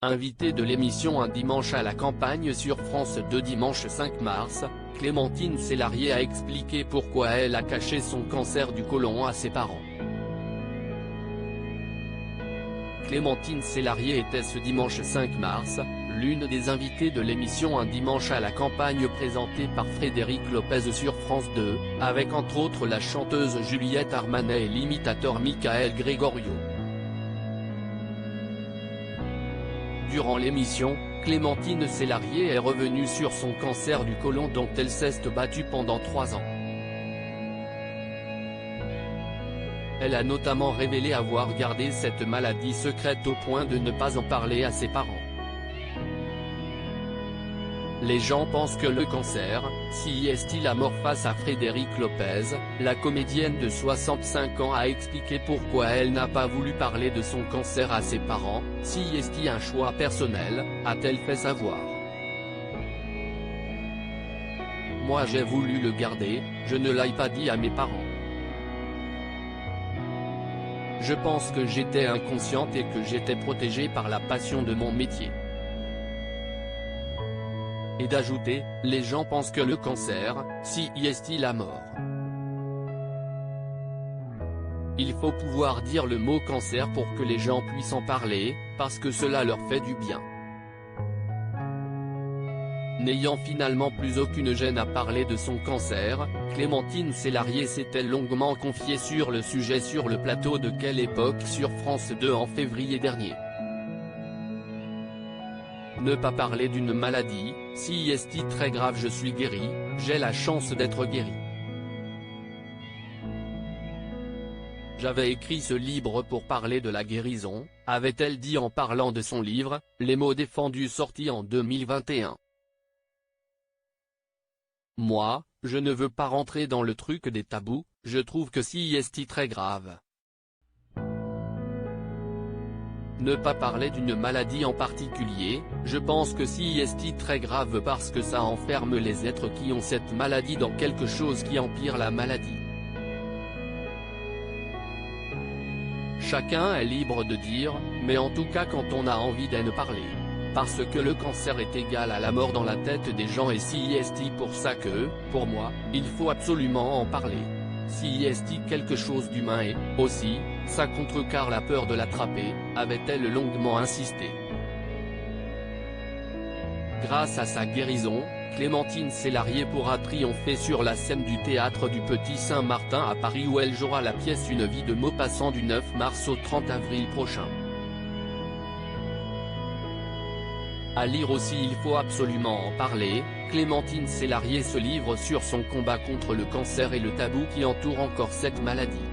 Invitée de l'émission Un dimanche à la campagne sur France 2 dimanche 5 mars, Clémentine Célarié a expliqué pourquoi elle a caché son cancer du côlon à ses parents. Clémentine Célarié était ce dimanche 5 mars, l'une des invitées de l'émission Un dimanche à la campagne présentée par Frédéric Lopez sur France 2, avec entre autres la chanteuse Juliette Armanet et l'imitateur Michael Gregorio. Durant l'émission, Clémentine Célarié est revenue sur son cancer du côlon dont elle s'est battue pendant 3 ans. Elle a notamment révélé avoir gardé cette maladie secrète au point de ne pas en parler à ses parents. Les gens pensent que le cancer, si est-il la mort face à Frédéric Lopez, la comédienne de 65 ans a expliqué pourquoi elle n'a pas voulu parler de son cancer à ses parents, si est-il un choix personnel, a-t-elle fait savoir. Moi j'ai voulu le garder, je ne l'ai pas dit à mes parents. Je pense que j'étais inconsciente et que j'étais protégée par la passion de mon métier. Et d'ajouter, les gens pensent que le cancer, si est-il la mort. Il faut pouvoir dire le mot cancer pour que les gens puissent en parler, parce que cela leur fait du bien. N'ayant finalement plus aucune gêne à parler de son cancer, Clémentine Célarié s'était longuement confiée sur le sujet sur le plateau de Quelle époque sur France 2 en février dernier. Ne pas parler d'une maladie, si est-il très grave je suis guérie, j'ai la chance d'être guérie. J'avais écrit ce livre pour parler de la guérison, avait-elle dit en parlant de son livre, Les mots défendus sorti en 2021. Moi, je ne veux pas rentrer dans le truc des tabous, je trouve que si est très grave. Ne pas parler d'une maladie en particulier, je pense que si est très grave parce que ça enferme les êtres qui ont cette maladie dans quelque chose qui empire la maladie. Chacun est libre de dire, mais en tout cas quand on a envie d'en parler. Parce que le cancer est égal à la mort dans la tête des gens et si est pour ça que, pour moi, il faut absolument en parler. Si est quelque chose d'humain et, aussi, ça contrecarre la peur de l'attraper, avait-elle longuement insisté. Grâce à sa guérison, Clémentine Célarié pourra triompher sur la scène du théâtre du Petit Saint-Martin à Paris où elle jouera la pièce Une vie de Maupassant du 9 mars au 30 avril prochain. À lire aussi Il faut absolument en parler, Clémentine Célarié se livre sur son combat contre le cancer et le tabou qui entoure encore cette maladie.